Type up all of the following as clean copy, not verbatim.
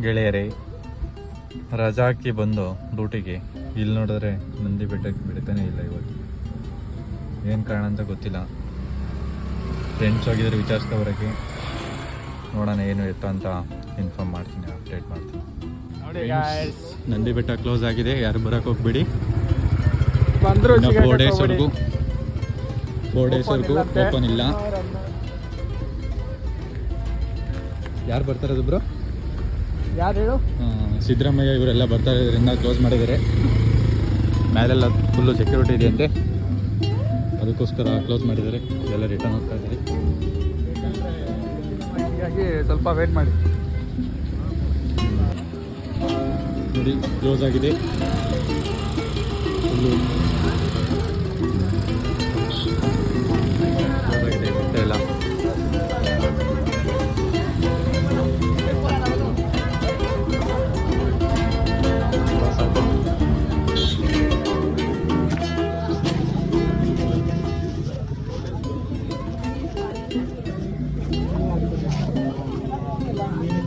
ಗೆಳೆಯರೇ, ರಜಾ ಹಾಕಿ ಬಂದು ಡ್ಯೂಟಿಗೆ ಇಲ್ಲಿ ನೋಡಿದ್ರೆ ನಂದಿ ಬೆಟ್ಟಕ್ಕೆ ಬಿಡ್ತಾನೆ ಇಲ್ಲ ಇವತ್ತು. ಏನು ಕಾರಣ ಅಂತ ಗೊತ್ತಿಲ್ಲ. ಫ್ರೆಂಡ್ಸ್ ಹೋಗಿದ್ರೆ ವಿಚಾರಿಸ್ಕೊಬರೋಕ್ಕೆ ನೋಡೋಣ ಏನು ಎತ್ತ ಅಂತ ಇನ್ಫಾರ್ಮ್ ಮಾಡ್ತೀನಿ, ಅಪ್ಡೇಟ್ ಮಾಡ್ತೀನಿ. ನಂದಿ ಬೆಟ್ಟ ಕ್ಲೋಸ್ ಆಗಿದೆ, ಯಾರು ಬರೋಕ್ಕೆ ಹೋಗ್ಬೇಡಿ. 4 ಡೇಸ್ವರೆಗೂ ಓಪನ್ ಇಲ್ಲ. ಯಾರು ಬರ್ತಾರೆ ಬ್ರೋ? ಯಾರು ಹೇಳು? ಸಿದ್ದರಾಮಯ್ಯ ಇವರೆಲ್ಲ ಬರ್ತಾ ಇರೋದ್ರಿಂದ ಕ್ಲೋಸ್ ಮಾಡಿದ್ದಾರೆ. ಮೇಲೆಲ್ಲ ಫುಲ್ಲು ಸೆಕ್ಯೂರಿಟಿ ಇದೆಯಂತೆ, ಅದಕ್ಕೋಸ್ಕರ ಕ್ಲೋಸ್ ಮಾಡಿದ್ದಾರೆ. ಎಲ್ಲ ರಿಟರ್ನ್ ಹೋಗ್ತಾ ಇದ್ದೀರಿ. ಹೀಗಾಗಿ ಸ್ವಲ್ಪ ವೇಟ್ ಮಾಡಿ. ನೋಡಿ, ಕ್ಲೋಸ್ ಆಗಿದೆ ಫುಲ್ಲು. ಕ್ಲೋಸ್ ಆಗಿದೆ ಬೆಟ್ಟ ಎಲ್ಲ.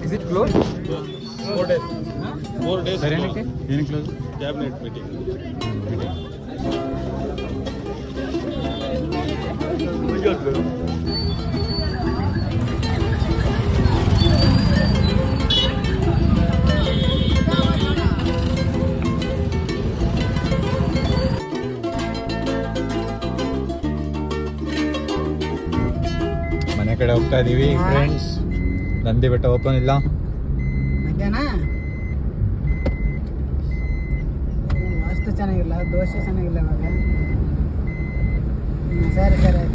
Is it closed? 4 days. 4 days. ಏನಕ್ಕೆ ಕ್ಲೋಸ್? Cabinet meeting. ಮನೆ ಕಡೆ ಹೋಗ್ತಾ ಇದೀವಿ ಫ್ರೆಂಡ್ಸ್. ನಂದಿ ಬೆಟ್ಟ ಓಪನ್ ಇಲ್ಲ. ಅಷ್ಟು ಚೆನ್ನಾಗಿಲ್ಲ, ದೋಸೆ ಚೆನ್ನಾಗಿಲ್ಲ. ಸರಿ ಸರಿ.